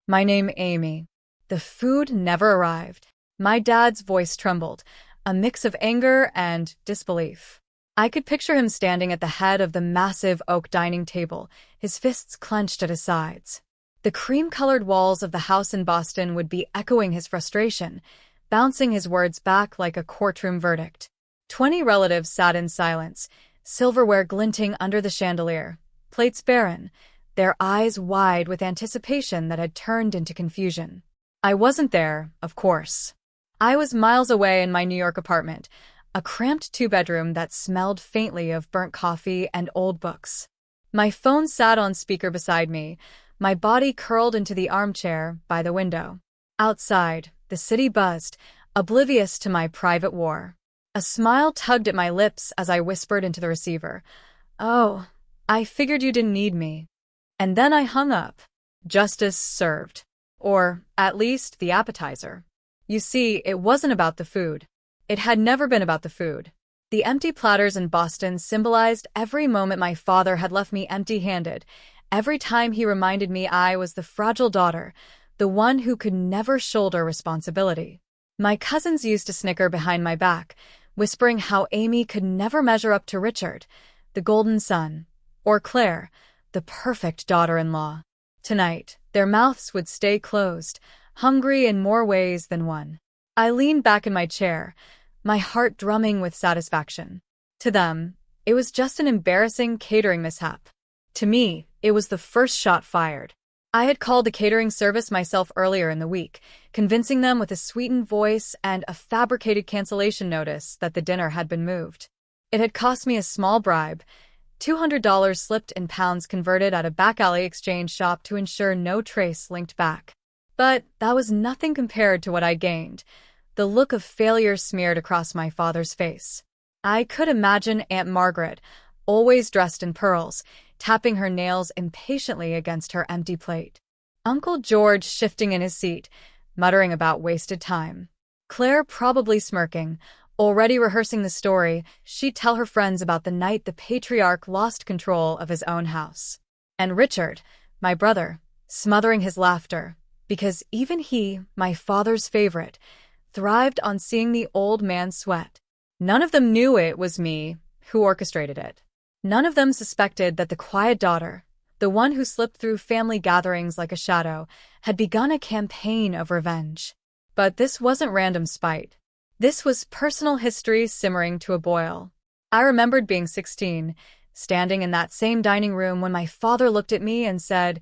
My name Amy. The food never arrived. My dad's voice trembled, a mix of anger and disbelief. I could picture him standing at the head of the massive oak dining table, his fists clenched at his sides. The cream-colored walls of the house in Boston would be echoing his frustration, bouncing his words back like a courtroom verdict. 20 relatives sat in silence, silverware glinting under the chandelier, plates barren, their eyes wide with anticipation that had turned into confusion. I wasn't there, of course. I was miles away in my New York apartment, a cramped two-bedroom that smelled faintly of burnt coffee and old books. My phone sat on speaker beside me, my body curled into the armchair by the window. Outside, the city buzzed, oblivious to my private war. A smile tugged at my lips as I whispered into the receiver, "Oh, I figured you didn't need me." And then I hung up. Justice served. Or, at least, the appetizer. You see, it wasn't about the food. It had never been about the food. The empty platters in Boston symbolized every moment my father had left me empty-handed, every time he reminded me I was the fragile daughter, the one who could never shoulder responsibility. My cousins used to snicker behind my back, whispering how Amy could never measure up to Richard, the golden son, or Claire, the perfect daughter-in-law. Tonight, their mouths would stay closed, hungry in more ways than one. I leaned back in my chair, my heart drumming with satisfaction. To them, it was just an embarrassing catering mishap. To me, it was the first shot fired. I had called the catering service myself earlier in the week, convincing them with a sweetened voice and a fabricated cancellation notice that the dinner had been moved. It had cost me a small bribe, $200 slipped in pounds converted at a back-alley exchange shop to ensure no trace linked back. But that was nothing compared to what I gained, the look of failure smeared across my father's face. I could imagine Aunt Margaret, always dressed in pearls, tapping her nails impatiently against her empty plate. Uncle George shifting in his seat, muttering about wasted time. Claire probably smirking, already rehearsing the story she'd tell her friends about the night the patriarch lost control of his own house. And Richard, my brother, smothering his laughter, because even he, my father's favorite, thrived on seeing the old man sweat. None of them knew it was me who orchestrated it. None of them suspected that the quiet daughter, the one who slipped through family gatherings like a shadow, had begun a campaign of revenge. But this wasn't random spite. This was personal history simmering to a boil. I remembered being 16, standing in that same dining room when my father looked at me and said,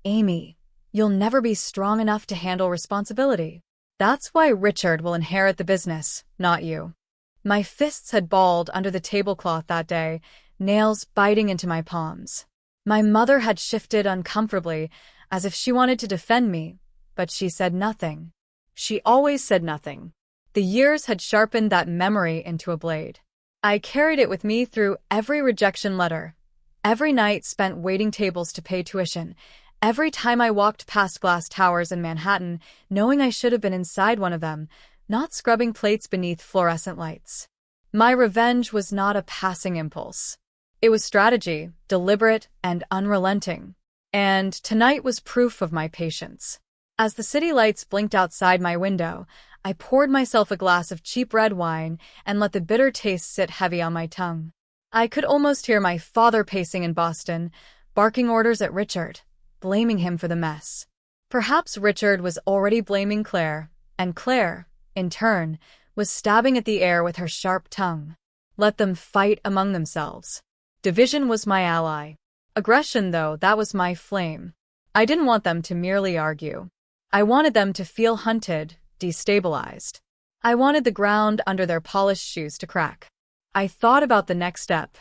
"Amy, you'll never be strong enough to handle responsibility. That's why Richard will inherit the business, not you." My fists had balled under the tablecloth that day, nails biting into my palms. My mother had shifted uncomfortably, as if she wanted to defend me, but she said nothing. She always said nothing. The years had sharpened that memory into a blade. I carried it with me through every rejection letter, every night spent waiting tables to pay tuition, every time I walked past glass towers in Manhattan, knowing I should have been inside one of them, not scrubbing plates beneath fluorescent lights. My revenge was not a passing impulse. It was strategy, deliberate and unrelenting. And tonight was proof of my patience. As the city lights blinked outside my window, I poured myself a glass of cheap red wine and let the bitter taste sit heavy on my tongue. I could almost hear my father pacing in Boston, barking orders at Richard, blaming him for the mess. Perhaps Richard was already blaming Claire, and Claire, in turn, was stabbing at the air with her sharp tongue. Let them fight among themselves. Division was my ally. Aggression, though, that was my flame. I didn't want them to merely argue. I wanted them to feel hunted, destabilized. I wanted the ground under their polished shoes to crack. I thought about the next step.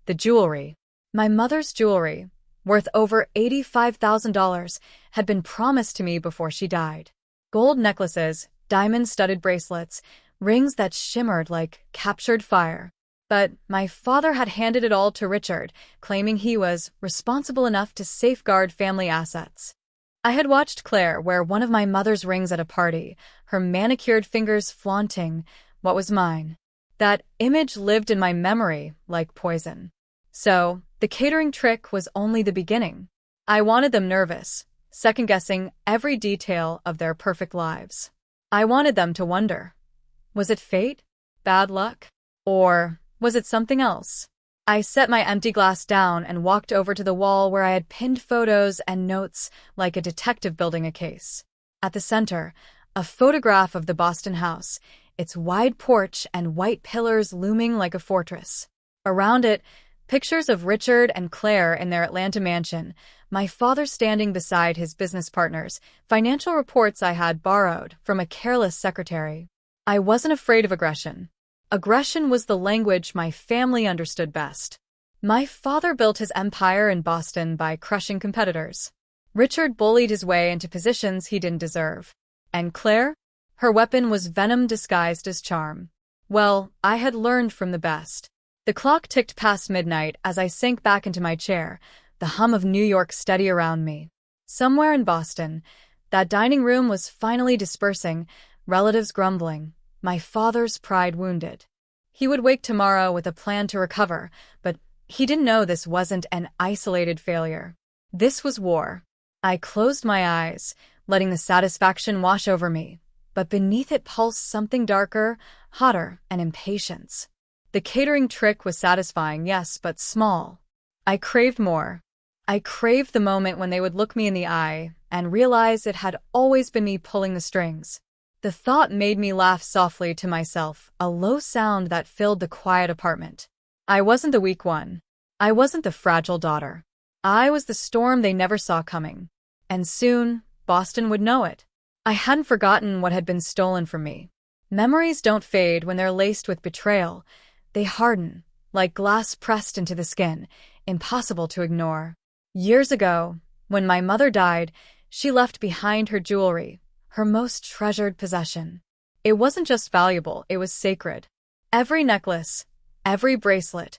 The jewelry. My mother's jewelry, worth over $85,000, had been promised to me before she died. Gold necklaces, diamond-studded bracelets, rings that shimmered like captured fire. But my father had handed it all to Richard, claiming he was responsible enough to safeguard family assets. I had watched Claire wear one of my mother's rings at a party, her manicured fingers flaunting what was mine. That image lived in my memory like poison. So, the catering trick was only the beginning. I wanted them nervous, second-guessing every detail of their perfect lives. I wanted them to wonder. Was it fate? Bad luck? Or was it something else? I set my empty glass down and walked over to the wall where I had pinned photos and notes like a detective building a case. At the center, a photograph of the Boston house, its wide porch and white pillars looming like a fortress. Around it, pictures of Richard and Claire in their Atlanta mansion, my father standing beside his business partners, financial reports I had borrowed from a careless secretary. I wasn't afraid of aggression. Aggression was the language my family understood best. My father built his empire in Boston by crushing competitors. Richard bullied his way into positions he didn't deserve. And Claire? Her weapon was venom disguised as charm. Well, I had learned from the best. The clock ticked past midnight as I sank back into my chair, the hum of New York steady around me. Somewhere in Boston, that dining room was finally dispersing, relatives grumbling, my father's pride wounded. He would wake tomorrow with a plan to recover, but he didn't know this wasn't an isolated failure. This was war. I closed my eyes, letting the satisfaction wash over me, but beneath it pulsed something darker, hotter, and impatience. The catering trick was satisfying, yes, but small. I craved more. I craved the moment when they would look me in the eye and realize it had always been me pulling the strings. The thought made me laugh softly to myself, a low sound that filled the quiet apartment. I wasn't the weak one. I wasn't the fragile daughter. I was the storm they never saw coming. And soon, Boston would know it. I hadn't forgotten what had been stolen from me. Memories don't fade when they're laced with betrayal. They harden, like glass pressed into the skin, impossible to ignore. Years ago, when my mother died, she left behind her jewelry, her most treasured possession. It wasn't just valuable, it was sacred. Every necklace, every bracelet,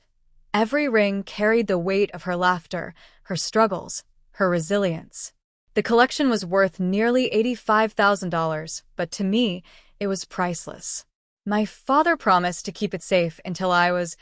every ring carried the weight of her laughter, her struggles, her resilience. The collection was worth nearly $85,000, but to me, it was priceless. My father promised to keep it safe until I was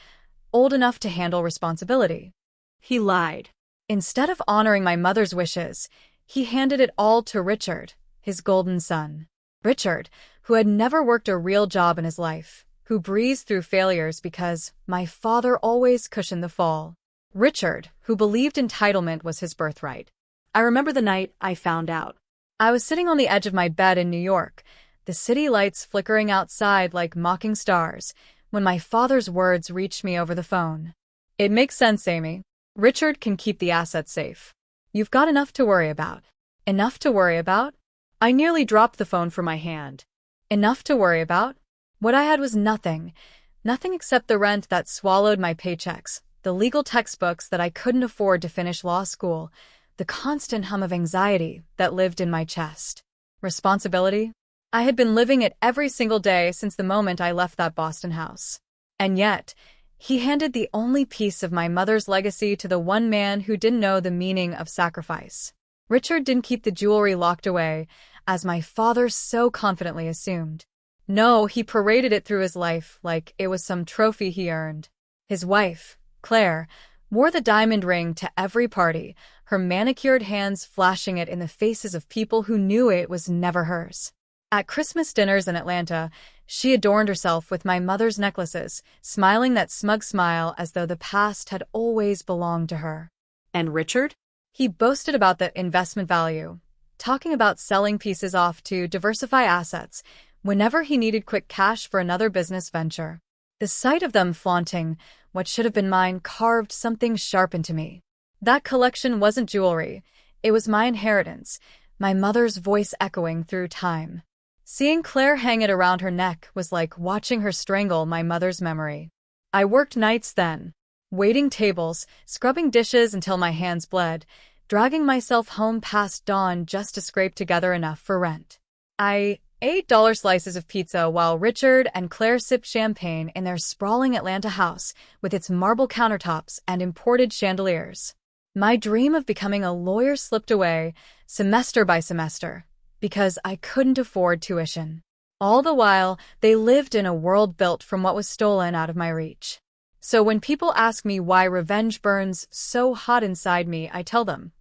old enough to handle responsibility. He lied. Instead of honoring my mother's wishes, he handed it all to Richard, his golden son. Richard, who had never worked a real job in his life, who breezed through failures because my father always cushioned the fall. Richard, who believed entitlement was his birthright. I remember the night I found out. I was sitting on the edge of my bed in New York, the city lights flickering outside like mocking stars, when my father's words reached me over the phone. It makes sense, Amy. Richard can keep the assets safe. You've got enough to worry about. Enough to worry about? I nearly dropped the phone from my hand. Enough to worry about? What I had was nothing. Nothing except the rent that swallowed my paychecks, the legal textbooks that I couldn't afford to finish law school, the constant hum of anxiety that lived in my chest. Responsibility? I had been living it every single day since the moment I left that Boston house. And yet, he handed the only piece of my mother's legacy to the one man who didn't know the meaning of sacrifice. Richard didn't keep the jewelry locked away, as my father so confidently assumed. No, he paraded it through his life like it was some trophy he earned. His wife, Claire, wore the diamond ring to every party, her manicured hands flashing it in the faces of people who knew it was never hers. At Christmas dinners in Atlanta, she adorned herself with my mother's necklaces, smiling that smug smile as though the past had always belonged to her. And Richard? He boasted about the investment value, talking about selling pieces off to diversify assets whenever he needed quick cash for another business venture. The sight of them flaunting what should have been mine carved something sharp into me. That collection wasn't jewelry, it was my inheritance, my mother's voice echoing through time. Seeing Claire hang it around her neck was like watching her strangle my mother's memory. I worked nights then, waiting tables, scrubbing dishes until my hands bled, dragging myself home past dawn just to scrape together enough for rent. I ate dollar slices of pizza while Richard and Claire sipped champagne in their sprawling Atlanta house with its marble countertops and imported chandeliers. My dream of becoming a lawyer slipped away, semester by semester, because I couldn't afford tuition. All the while, they lived in a world built from what was stolen out of my reach. So when people ask me why revenge burns so hot inside me, I tell them,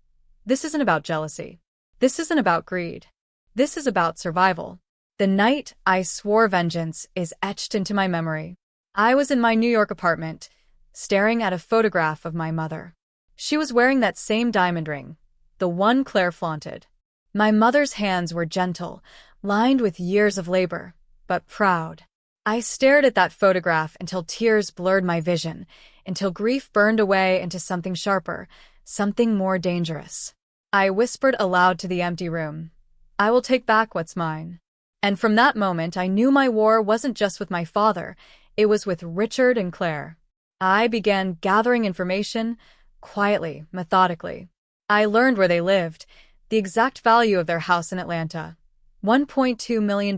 this isn't about jealousy. This isn't about greed. This is about survival. The night I swore vengeance is etched into my memory. I was in my New York apartment, staring at a photograph of my mother. She was wearing that same diamond ring, the one Claire flaunted. My mother's hands were gentle, lined with years of labor, but proud. I stared at that photograph until tears blurred my vision, until grief burned away into something sharper, something more dangerous. I whispered aloud to the empty room, "I will take back what's mine." And from that moment, I knew my war wasn't just with my father, it was with Richard and Claire. I began gathering information, quietly, methodically. I learned where they lived, the exact value of their house in Atlanta. $1.2 million,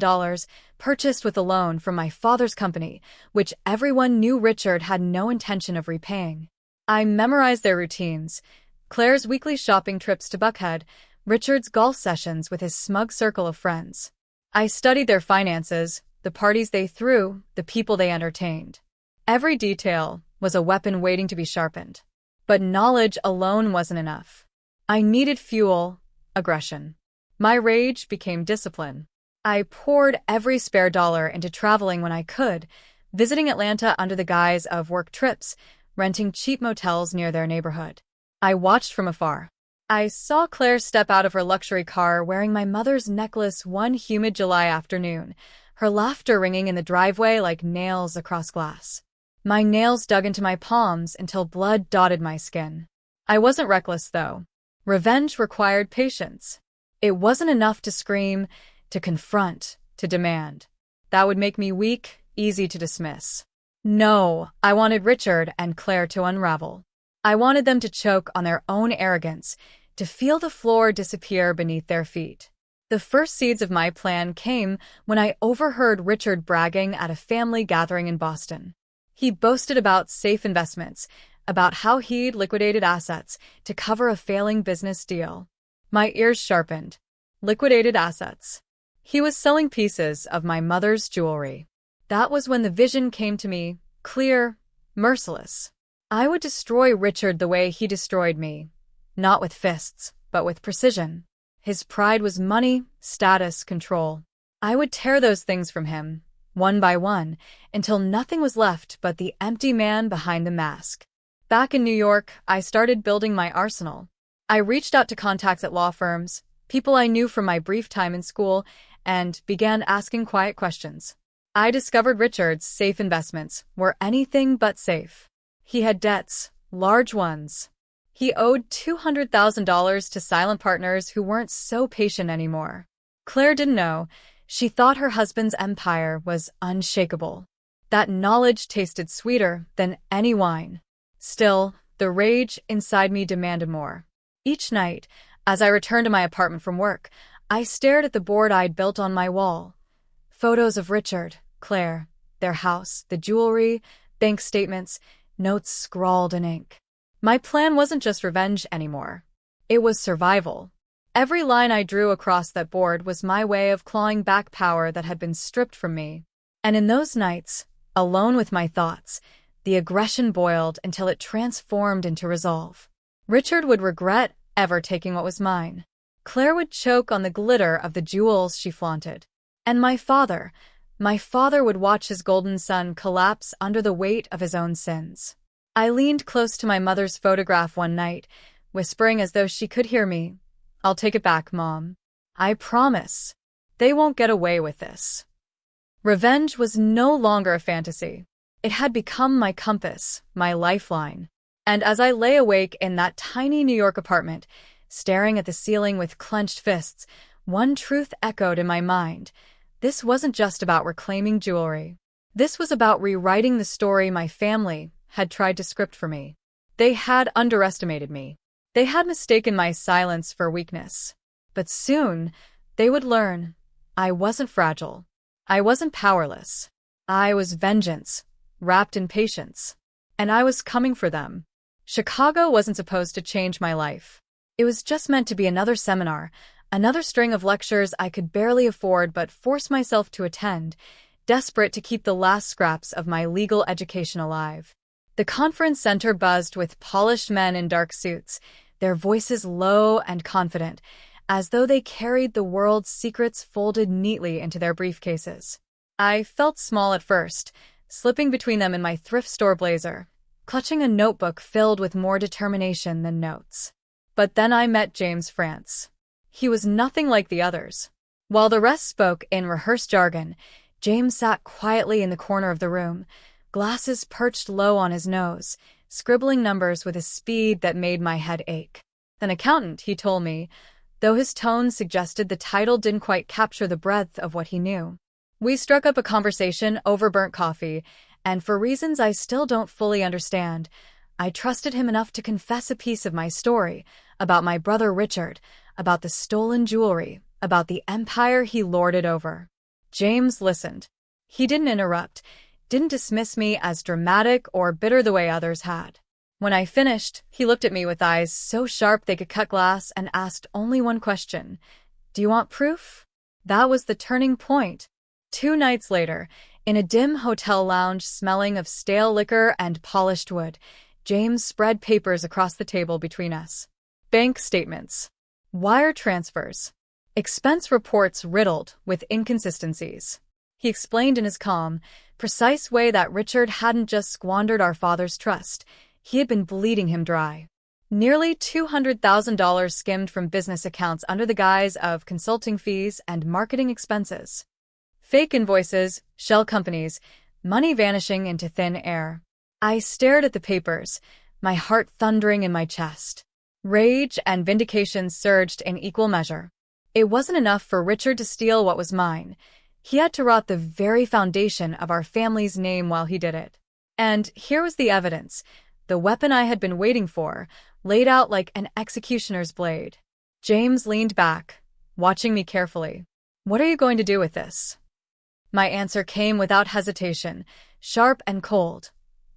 purchased with a loan from my father's company, which everyone knew Richard had no intention of repaying. I memorized their routines: Claire's weekly shopping trips to Buckhead, Richard's golf sessions with his smug circle of friends. I studied their finances, the parties they threw, the people they entertained. Every detail was a weapon waiting to be sharpened. But knowledge alone wasn't enough. I needed fuel, aggression. My rage became discipline. I poured every spare dollar into traveling when I could, visiting Atlanta under the guise of work trips, renting cheap motels near their neighborhood. I watched from afar. I saw Claire step out of her luxury car wearing my mother's necklace one humid July afternoon, her laughter ringing in the driveway like nails across glass. My nails dug into my palms until blood dotted my skin. I wasn't reckless, though. Revenge required patience. It wasn't enough to scream, to confront, to demand. That would make me weak, easy to dismiss. No, I wanted Richard and Claire to unravel. I wanted them to choke on their own arrogance, to feel the floor disappear beneath their feet. The first seeds of my plan came when I overheard Richard bragging at a family gathering in Boston. He boasted about safe investments, about how he'd liquidated assets to cover a failing business deal. My ears sharpened. Liquidated assets. He was selling pieces of my mother's jewelry. That was when the vision came to me, clear, merciless. I would destroy Richard the way he destroyed me. Not with fists, but with precision. His pride was money, status, control. I would tear those things from him, one by one, until nothing was left but the empty man behind the mask. Back in New York, I started building my arsenal. I reached out to contacts at law firms, people I knew from my brief time in school, and began asking quiet questions. I discovered Richard's safe investments were anything but safe. He had debts, large ones. He owed $200,000 to silent partners who weren't so patient anymore. Claire didn't know. She thought her husband's empire was unshakable. That knowledge tasted sweeter than any wine. Still, the rage inside me demanded more. Each night, as I returned to my apartment from work, I stared at the board I'd built on my wall. Photos of Richard, Claire, their house, the jewelry, bank statements, notes scrawled in ink. My plan wasn't just revenge anymore. It was survival. Every line I drew across that board was my way of clawing back power that had been stripped from me. And in those nights, alone with my thoughts, the aggression boiled until it transformed into resolve. Richard would regret ever taking what was mine. Claire would choke on the glitter of the jewels she flaunted. And my father would watch his golden sun collapse under the weight of his own sins. I leaned close to my mother's photograph one night, whispering as though she could hear me, "I'll take it back, Mom. I promise. They won't get away with this." Revenge was no longer a fantasy. It had become my compass, my lifeline. And as I lay awake in that tiny New York apartment, staring at the ceiling with clenched fists, one truth echoed in my mind. This wasn't just about reclaiming jewelry. This was about rewriting the story my family had tried to script for me. They had underestimated me. They had mistaken my silence for weakness. But soon, they would learn. I wasn't fragile. I wasn't powerless. I was vengeance, wrapped in patience. And I was coming for them. Chicago wasn't supposed to change my life. It was just meant to be another seminar, another string of lectures I could barely afford but force myself to attend, desperate to keep the last scraps of my legal education alive. The conference center buzzed with polished men in dark suits, their voices low and confident, as though they carried the world's secrets folded neatly into their briefcases. I felt small at first, slipping between them in my thrift store blazer, clutching a notebook filled with more determination than notes. But then I met James France. He was nothing like the others. While the rest spoke in rehearsed jargon, James sat quietly in the corner of the room, glasses perched low on his nose, scribbling numbers with a speed that made my head ache. An accountant, he told me, though his tone suggested the title didn't quite capture the breadth of what he knew. We struck up a conversation over burnt coffee, and for reasons I still don't fully understand, I trusted him enough to confess a piece of my story, about my brother Richard, about the stolen jewelry, about the empire he lorded over. James listened. He didn't interrupt, didn't dismiss me as dramatic or bitter the way others had. When I finished, he looked at me with eyes so sharp they could cut glass and asked only one question. "Do you want proof?" That was the turning point. 2 nights later, in a dim hotel lounge smelling of stale liquor and polished wood, James spread papers across the table between us. Bank statements, wire transfers, expense reports riddled with inconsistencies. He explained in his calm, precise way that Richard hadn't just squandered our father's trust, he had been bleeding him dry. Nearly $200,000 skimmed from business accounts under the guise of consulting fees and marketing expenses. Fake invoices, shell companies, money vanishing into thin air. I stared at the papers, my heart thundering in my chest. Rage and vindication surged in equal measure. It wasn't enough for Richard to steal what was mine. He had to rot the very foundation of our family's name while he did it. And here was the evidence, the weapon I had been waiting for, laid out like an executioner's blade. James leaned back, watching me carefully. "What are you going to do with this?" My answer came without hesitation, sharp and cold.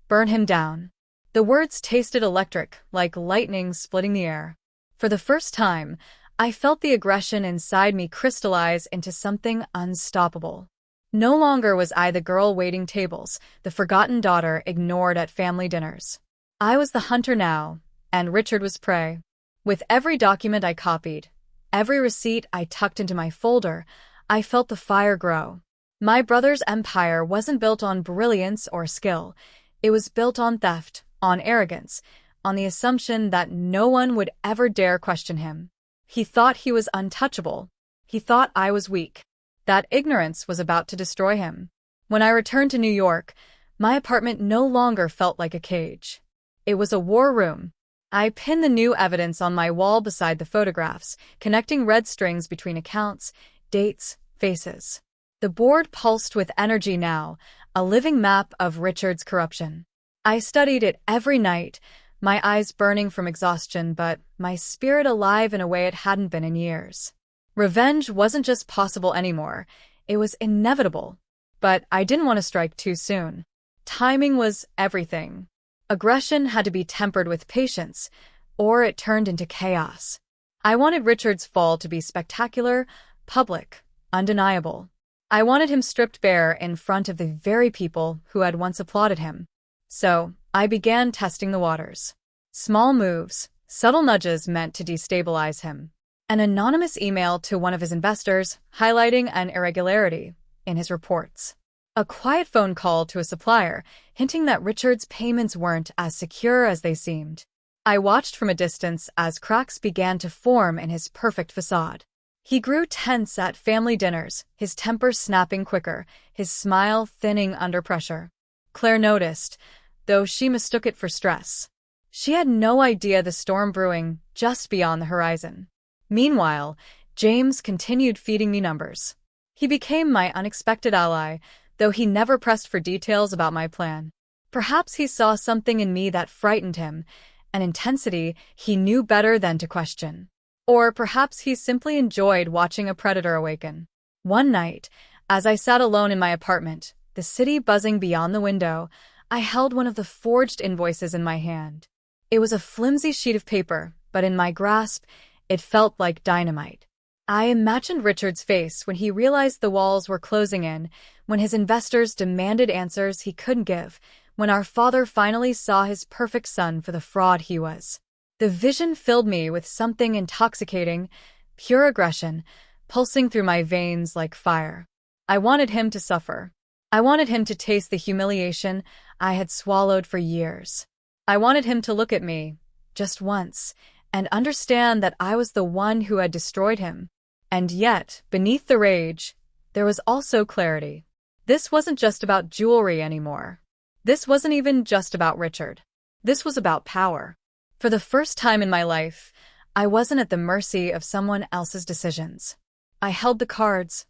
"Burn him down." The words tasted electric, like lightning splitting the air. For the first time, I felt the aggression inside me crystallize into something unstoppable. No longer was I the girl waiting tables, the forgotten daughter ignored at family dinners. I was the hunter now, and Richard was prey. With every document I copied, every receipt I tucked into my folder, I felt the fire grow. My brother's empire wasn't built on brilliance or skill. It was built on theft, on arrogance, on the assumption that no one would ever dare question him. He thought he was untouchable. He thought I was weak. That ignorance was about to destroy him. When I returned to New York, my apartment no longer felt like a cage. It was a war room. I pinned the new evidence on my wall beside the photographs, connecting red strings between accounts, dates, faces. The board pulsed with energy now, a living map of Richard's corruption. I studied it every night, my eyes burning from exhaustion, but my spirit alive in a way it hadn't been in years. Revenge wasn't just possible anymore, it was inevitable. But I didn't want to strike too soon. Timing was everything. Aggression had to be tempered with patience, or it turned into chaos. I wanted Richard's fall to be spectacular, public, undeniable. I wanted him stripped bare in front of the very people who had once applauded him. So, I began testing the waters. Small moves, subtle nudges meant to destabilize him. An anonymous email to one of his investors highlighting an irregularity in his reports. A quiet phone call to a supplier hinting that Richard's payments weren't as secure as they seemed. I watched from a distance as cracks began to form in his perfect facade. He grew tense at family dinners, his temper snapping quicker, his smile thinning under pressure. Claire noticed, though she mistook it for stress. She had no idea the storm brewing just beyond the horizon. Meanwhile, James continued feeding me numbers. He became my unexpected ally, though he never pressed for details about my plan. Perhaps he saw something in me that frightened him, an intensity he knew better than to question. Or perhaps he simply enjoyed watching a predator awaken. One night, as I sat alone in my apartment, the city buzzing beyond the window, I held one of the forged invoices in my hand. It was a flimsy sheet of paper, but in my grasp, it felt like dynamite. I imagined Richard's face when he realized the walls were closing in, when his investors demanded answers he couldn't give, when our father finally saw his perfect son for the fraud he was. The vision filled me with something intoxicating, pure aggression, pulsing through my veins like fire. I wanted him to suffer. I wanted him to taste the humiliation I had swallowed for years. I wanted him to look at me, just once, and understand that I was the one who had destroyed him. And yet, beneath the rage, there was also clarity. This wasn't just about jewelry anymore. This wasn't even just about Richard. This was about power. For the first time in my life, I wasn't at the mercy of someone else's decisions. I held the cards,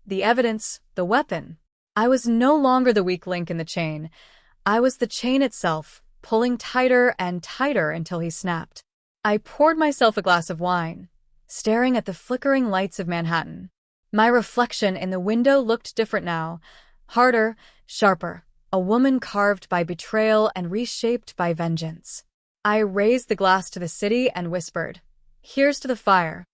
the evidence, the weapon. I was no longer the weak link in the chain. I was the chain itself, pulling tighter and tighter until he snapped. I poured myself a glass of wine, staring at the flickering lights of Manhattan. My reflection in the window looked different now, harder, sharper, a woman carved by betrayal and reshaped by vengeance. I raised the glass to the city and whispered, "Here's to the fire."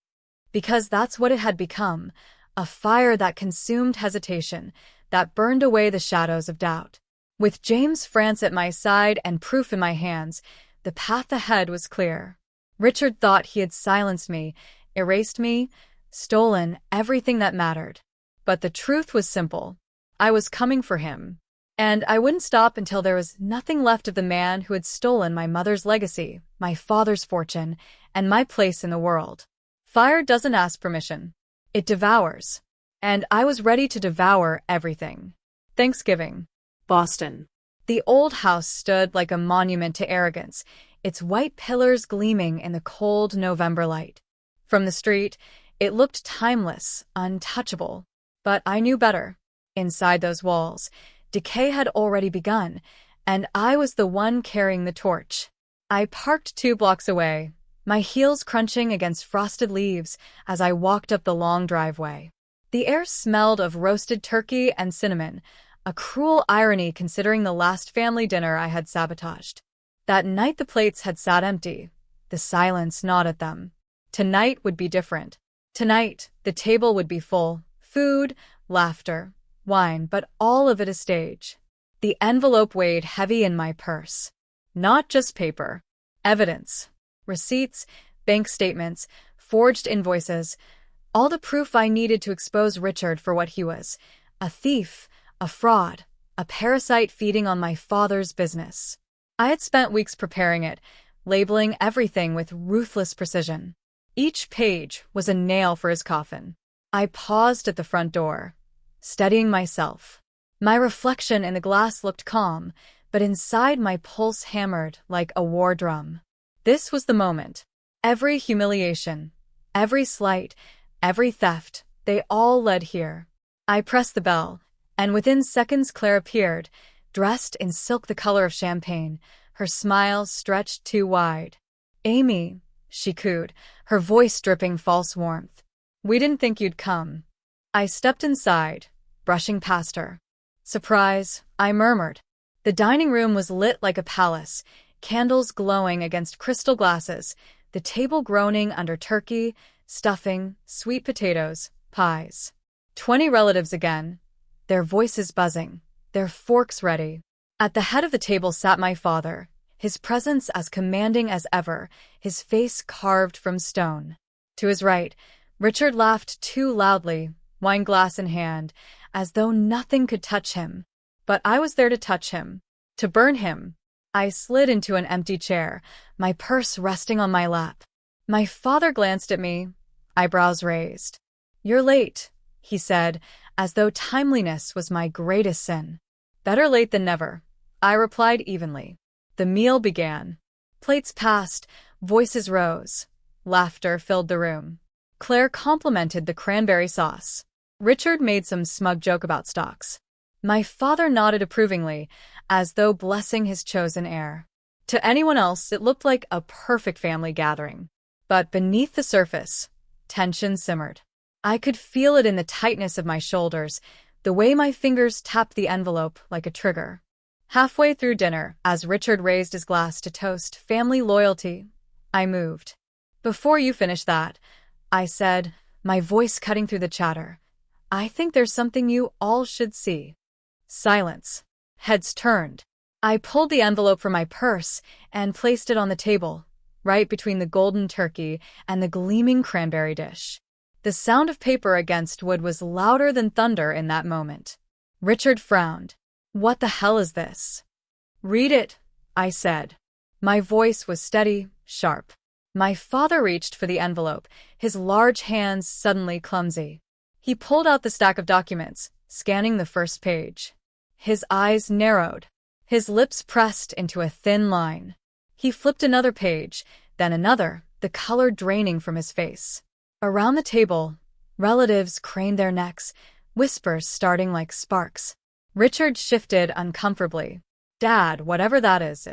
Because that's what it had become, a fire that consumed hesitation, that burned away the shadows of doubt. With James France at my side and proof in my hands, the path ahead was clear. Richard thought he had silenced me, erased me, stolen everything that mattered. But the truth was simple. I was coming for him. And I wouldn't stop until there was nothing left of the man who had stolen my mother's legacy, my father's fortune, and my place in the world. Fire doesn't ask permission. It devours. And I was ready to devour everything. Thanksgiving. Boston. The old house stood like a monument to arrogance, its white pillars gleaming in the cold November light. From the street, it looked timeless, untouchable. But I knew better. Inside those walls, decay had already begun, and I was the one carrying the torch. I parked 2 blocks away, my heels crunching against frosted leaves as I walked up the long driveway. The air smelled of roasted turkey and cinnamon, a cruel irony considering the last family dinner I had sabotaged. That night the plates had sat empty. The silence gnawed at them. Tonight would be different. Tonight, the table would be full. Food, laughter, wine, but all of it a stage. The envelope weighed heavy in my purse. Not just paper. Evidence. Receipts, bank statements, forged invoices. All the proof I needed to expose Richard for what he was. A thief, a fraud, a parasite feeding on my father's business. I had spent weeks preparing it, labeling everything with ruthless precision. Each page was a nail for his coffin. I paused at the front door, steadying myself. My reflection in the glass looked calm, but inside my pulse hammered like a war drum. This was the moment. Every humiliation, every slight, every theft, they all led here. I pressed the bell, and within seconds Claire appeared, dressed in silk the color of champagne, her smile stretched too wide. "Amy," she cooed, her voice dripping false warmth. "We didn't think you'd come." I stepped inside, brushing past her. "Surprise," I murmured. The dining room was lit like a palace, candles glowing against crystal glasses, the table groaning under turkey, stuffing, sweet potatoes, pies. 20 relatives again, their voices buzzing, their forks ready. At the head of the table sat my father, his presence as commanding as ever, his face carved from stone. To his right, Richard laughed too loudly, wine glass in hand, as though nothing could touch him. But I was there to touch him, to burn him. I slid into an empty chair, my purse resting on my lap. My father glanced at me, eyebrows raised. "You're late," he said, as though timeliness was my greatest sin. "Better late than never," I replied evenly. The meal began. Plates passed, voices rose. Laughter filled the room. Claire complimented the cranberry sauce. Richard made some smug joke about stocks. My father nodded approvingly, as though blessing his chosen heir. To anyone else, it looked like a perfect family gathering. But beneath the surface, tension simmered. I could feel it in the tightness of my shoulders, the way my fingers tapped the envelope like a trigger. Halfway through dinner, as Richard raised his glass to toast family loyalty, I moved. "Before you finish that," I said, my voice cutting through the chatter, "I think there's something you all should see." Silence. Heads turned. I pulled the envelope from my purse and placed it on the table. right between the golden turkey and the gleaming cranberry dish. The sound of paper against wood was louder than thunder in that moment. Richard frowned. "What the hell is this?" "Read it," I said. My voice was steady, sharp. My father reached for the envelope, his large hands suddenly clumsy. He pulled out the stack of documents, scanning the first page. His eyes narrowed. His lips pressed into a thin line. He flipped another page, then another, the color draining from his face. Around the table, relatives craned their necks, whispers starting like sparks. Richard shifted uncomfortably. "Dad, whatever that is,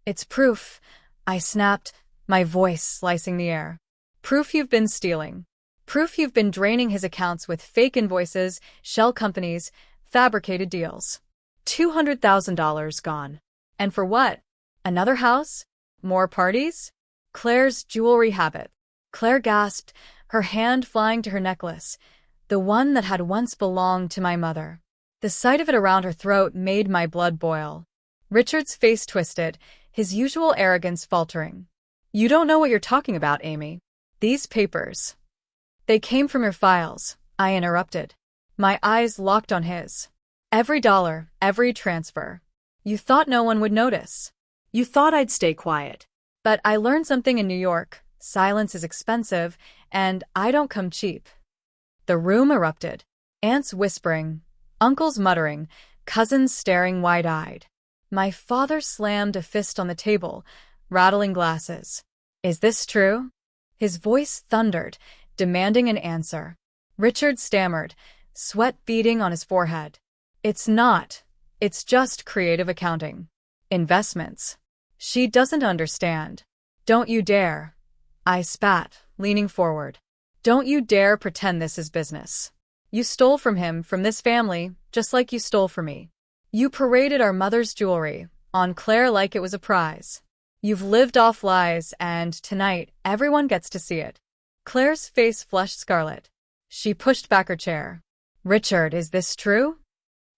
it's proof," I snapped, my voice slicing the air. "Proof you've been stealing. Proof you've been draining his accounts with fake invoices, shell companies, fabricated deals. $200,000 gone. And for what? Another house? More parties?" "Claire's jewelry habit." Claire gasped, her hand flying to her necklace, the one that had once belonged to my mother. The sight of it around her throat made my blood boil. Richard's face twisted, his usual arrogance faltering. "You don't know what you're talking about, Amy. These papers. They came from your files," I interrupted. My eyes locked on his. "Every dollar, every transfer. You thought no one would notice. You thought I'd stay quiet. But I learned something in New York. Silence is expensive, and I don't come cheap." The room erupted. Aunts whispering, uncles muttering, cousins staring wide-eyed. My father slammed a fist on the table, rattling glasses. "Is this true?" His voice thundered, demanding an answer. Richard stammered, sweat beading on his forehead. "It's not. It's just creative accounting. Investments. She doesn't understand. Don't you dare." I spat, leaning forward. "Don't you dare pretend this is business. You stole from him, from this family, just like you stole from me. You paraded our mother's jewelry on Claire like it was a prize. You've lived off lies, and tonight everyone gets to see it." Claire's face flushed scarlet. She pushed back her chair. "Richard, is this true?"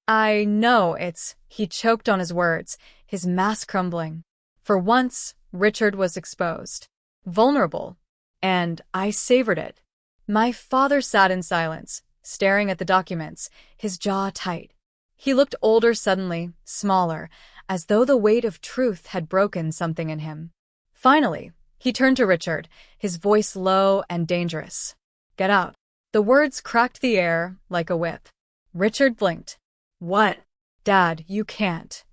"I know it's—" He choked on his words, his mask crumbling. For once, Richard was exposed. Vulnerable. And I savored it. My father sat in silence, staring at the documents, his jaw tight. He looked older suddenly, smaller, as though the weight of truth had broken something in him. Finally, he turned to Richard, his voice low and dangerous. "Get out." The words cracked the air like a whip. Richard blinked. "What?" "Dad, you can't."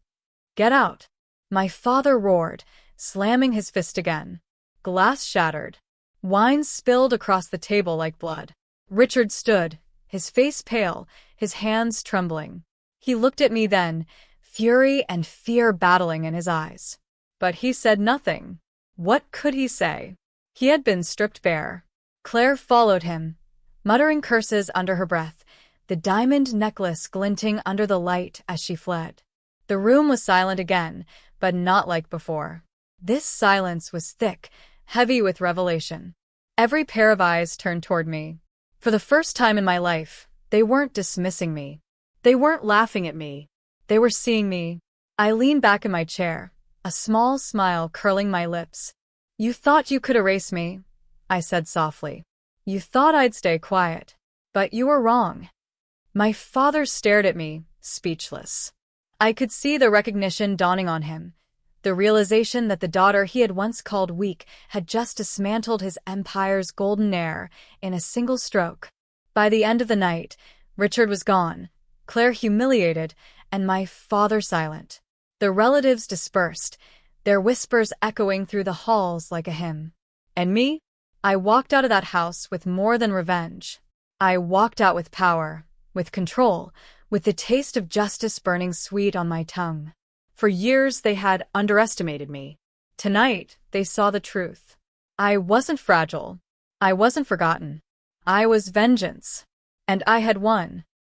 "Get out." My father roared, slamming his fist again. Glass shattered. Wine spilled across the table like blood. Richard stood, his face pale, his hands trembling. He looked at me then, fury and fear battling in his eyes. But he said nothing. What could he say? He had been stripped bare. Claire followed him, muttering curses under her breath, the diamond necklace glinting under the light as she fled. The room was silent again, but not like before. This silence was thick, heavy with revelation. Every pair of eyes turned toward me. For the first time in my life, they weren't dismissing me. They weren't laughing at me. They were seeing me. I leaned back in my chair, a small smile curling my lips. "You thought you could erase me," I said softly. "You thought I'd stay quiet. But you were wrong." My father stared at me, speechless. I could see the recognition dawning on him. The realization that the daughter he had once called weak had just dismantled his empire's golden heir in a single stroke. By the end of the night, Richard was gone, Claire humiliated, and my father silent. The relatives dispersed, their whispers echoing through the halls like a hymn. And me? I walked out of that house with more than revenge. I walked out with power, with control, with the taste of justice burning sweet on my tongue. For years they had underestimated me. Tonight they saw the truth. I wasn't fragile. I wasn't forgotten. I was vengeance. And I had won.